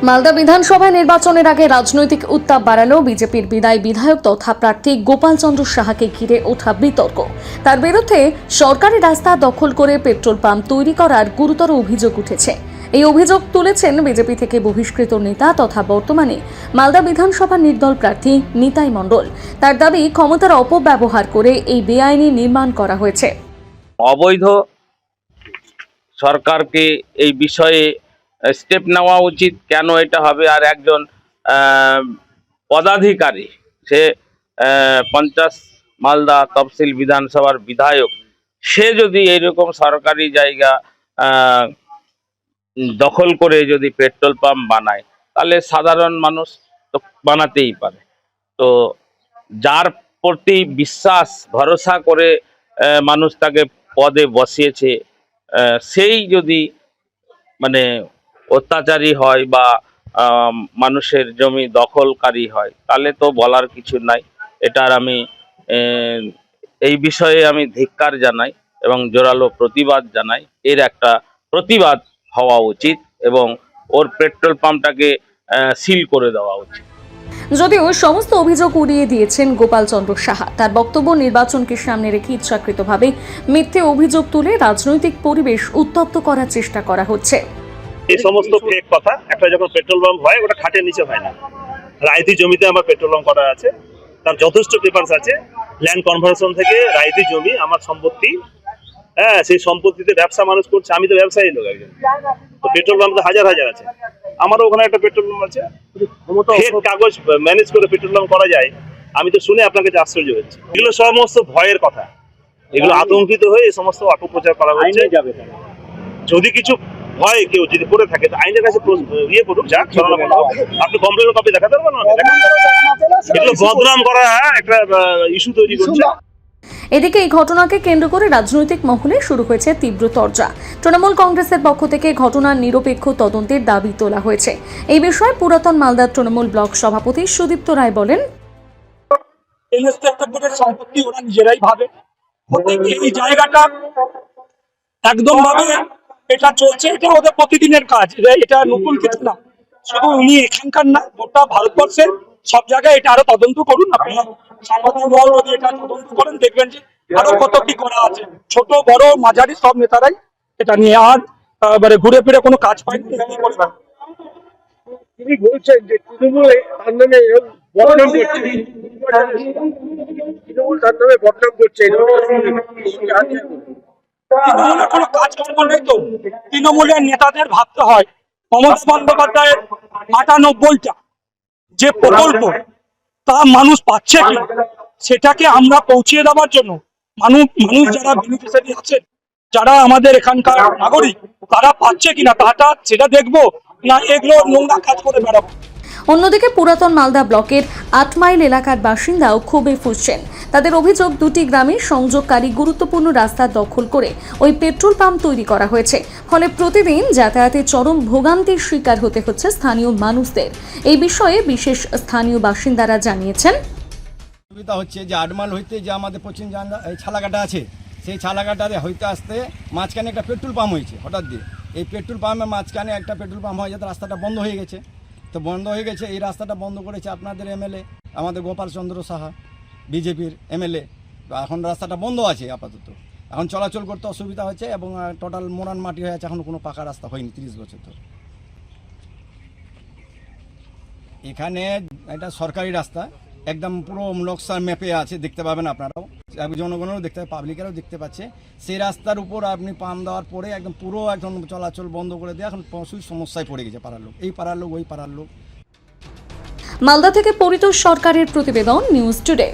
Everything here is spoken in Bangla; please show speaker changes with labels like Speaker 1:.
Speaker 1: মালদা বিধানসভা নির্বাচনের আগে রাজনৈতিক উত্তাপ বাড়ালো বিজেপির বিদায়ী বিধায়ক তথা প্রার্থী গোপাল চন্দ্র সাহাকে ঘিরে ওঠা বিতর্ক। তার বিরুদ্ধে সরকারি রাস্তা দখল করে পেট্রোল পাম্প তৈরি করার গুরুতর অভিযোগ উঠেছে। এই অভিযোগ তুলেছেন বিজেপি থেকে বহিষ্কৃত নেতা তথা বর্তমানে মালদা বিধানসভা নির্দল প্রার্থী নিতাই মণ্ডল। তার দাবি, ক্ষমতার অপব্যবহার করে এই বেআইনি নির্মাণ করা হয়েছে।
Speaker 2: অবৈধ সরকারকে এই বিষয়ে স্টেপ নেওয়া উচিত। কেন এটা হবে? আর একজন পদাধিকারী, সে 50 মালদা তফসিল বিধানসভার বিধায়ক, সে যদি এইরকম সরকারি জায়গা দখল করে যদি পেট্রোল পাম্প বানায়, তাহলে সাধারণ মানুষ তো বানাতেই পারে। তো যার প্রতি বিশ্বাস ভরসা করে মানুষ তাকে পদে বসিয়েছে, সেই যদি মানে অত্যাচারী হয় বা মানুষের জমি দখলকারী হয়, তাহলে তো বলার কিছু নাই। এটার আমি এই বিষয়ে আমি ধিক্কার জানাই এবং জোরালো প্রতিবাদ জানাই। এর একটা প্রতিবাদ হওয়া উচিত এবং ওর পেট্রোল পাম্পটাকে সিল করে দেওয়া উচিত।
Speaker 1: যদিও সমস্ত অভিযোগ উড়িয়ে দিয়েছেন গোপাল চন্দ্র সাহা। তার বক্তব্য, নির্বাচনকে সামনে রেখে ইচ্ছাকৃতভাবে মিথ্যে অভিযোগ তুলে রাজনৈতিক পরিবেশ উত্তপ্ত করার চেষ্টা করা হচ্ছে।
Speaker 3: এই সমস্ত ফেক কথা। একটা যখন পেট্রোল পাম্প হয়, ওটা খাটের নিচে হয় না। রায়তি জমিতে আমার পেট্রোল পাম্প করা আছে, তার যথেষ্ট পেপারস আছে। ল্যান্ড কনভার্সন থেকে রায়তি জমি আমার সম্পত্তি, হ্যাঁ, সেই সম্পত্তিতে ব্যবসা মানুষ করছে। আমি তো ব্যবসায়ী লোক একজন, তো পেট্রোল পাম্প তো হাজার হাজার আছে। আমারও ওখানে একটা পেট্রোল পাম্প আছে। ফেক কাগজ ম্যানেজ করে পেট্রোল পাম্প করা যায়, আমি তো শুনে আপনার কাছে আশ্চর্য হচ্ছে। এগুলো সমস্ত ভয়ের কথা, এগুলো আতঙ্কিত হয়ে এই সমস্ত অপপ্রচার করা হচ্ছে। যদি কিছু ভয় কেউ যদি করে থাকে, তো আইনের কাছে ইয়ে করুক, যাক, আপনি কমপ্লেনের কপি দেখাতে পারবেন না? এগুলো বদনাম করা একটা ইস্যু তৈরি করছে।
Speaker 1: এদিকে এই ঘটনাকে কেন্দ্র করে রাজনৈতিক মহলে শুরু হয়েছে তীব্র চর্চা। তৃণমূল কংগ্রেসের পক্ষ থেকে ঘটনার নিরপেক্ষ তদন্তের দাবি তোলা হয়েছে। এই বিষয়ে পুরাতন মালদার তৃণমূল ব্লক সভাপতি সুদীপ্ত রায় বলেন,
Speaker 4: এই হচ্ছে একটা বোর্ডের সম্পত্তি, ওরা নিজেরাই ভাবে এই জায়গাটা একদম ভাবে এটা চলছে, এটা ওদের প্রতিদিনের কাজ। এটা নতুন কিছু না, শুধু উনি এখানকার না, গোটা ভারতবর্ষের সব জায়গায় এটা আরো তদন্ত করুন। আপনারা সাংবাদিক বল যদি এটা তদন্ত করেন, দেখবেন যে আরো কত কি করা আছে। ছোট বড় মাঝারি সব নেতারাই এটা নিয়ে আর ঘুরে ফিরে কোনো কাজ পায়নি।
Speaker 5: তিনি বলছেন যে তৃণমূল তার নামে বদনাম করছে, তৃণমূল তার নামে বদনাম করছে।
Speaker 4: তৃণমূলের কোনো কাজকর্ম নেই তো। তৃণমূলের নেতাদের ভাবতে হয় মমতা বন্দ্যোপাধ্যায়ের 98টা যে প্রকল্প, তা মানুষ পাচ্ছে কি, সেটাকে আমরা পৌঁছিয়ে দেওয়ার জন্য মানুষ যারা বেনিফিশিয়ারি আছেন, যারা আমাদের এখানকার নাগরিক, তারা পাচ্ছে কিনা সেটা দেখবো না এগুলো নোংরা কাজ করে বেড়াবো।
Speaker 1: অন্যদিকে পুরাতন মালদা ব্লকের 8 মাইল এলাকার বাসিন্দাও ক্ষোভে ফুঁসছেন। তাদের অভিযোগ, দুটি গ্রামের সংযোগকারী গুরুত্বপূর্ণ রাস্তা দখল করে ওই পেট্রোল পাম্প তৈরি করা হয়েছে। ফলে প্রতিদিন যাতায়াতে চরম ভোগান্তির শিকার হতে হচ্ছে স্থানীয় মানুষদের। এই বিষয়ে বিশেষ স্থানীয় বাসিন্দারা জানিয়েছেন,
Speaker 6: সুবিধা হচ্ছে যে 8 মাইল হইতে যে আমাদের পশ্চিম ছালাকাটা আছে, সেই ছালাকাটারে হইতে আসতে মাঝখানে একটা পেট্রোল পাম্প হয়েছে। হঠাৎ দিয়ে এই পেট্রোল পাম্পের মাঝখানে একটা পেট্রোল পাম্প হয়ে যাতে রাস্তাটা বন্ধ হয়ে গেছে। তো বন্ধ হয়ে গেছে, এই রাস্তাটা বন্ধ করেছে আপনাদের এমএলএ, আমাদের গোপাল চন্দ্র সাহা, বিজেপির এমএলএ। এখন রাস্তাটা বন্ধ আছে আপাতত, এখন চলাচল করতে অসুবিধা হচ্ছে এবং টোটাল মোরান মাটি হয়ে আছে, এখনও কোনো পাকা রাস্তা হয়নি 30 বছর ধরে। এখানে এটা সরকারি রাস্তা, একদম পুরো নকশা ম্যাপে আছে, দেখতে পাবেন আপনারাও, জনগণেরও দেখতে পাবে, পাবলিকেরও দেখতে পাচ্ছে। সেই রাস্তার উপর আপনি পাম্প দেওয়ার পরে একদম পুরো একদম চলাচল বন্ধ করে দিয়ে এখন প্রচুর সমস্যায় পড়ে গেছে পাড়ার লোক, এই পাড়ার লোক ওই পাড়ার লোক।
Speaker 1: মালদা থেকে পরিতোষ সরকারের প্রতিবেদন, নিউজ টুডে।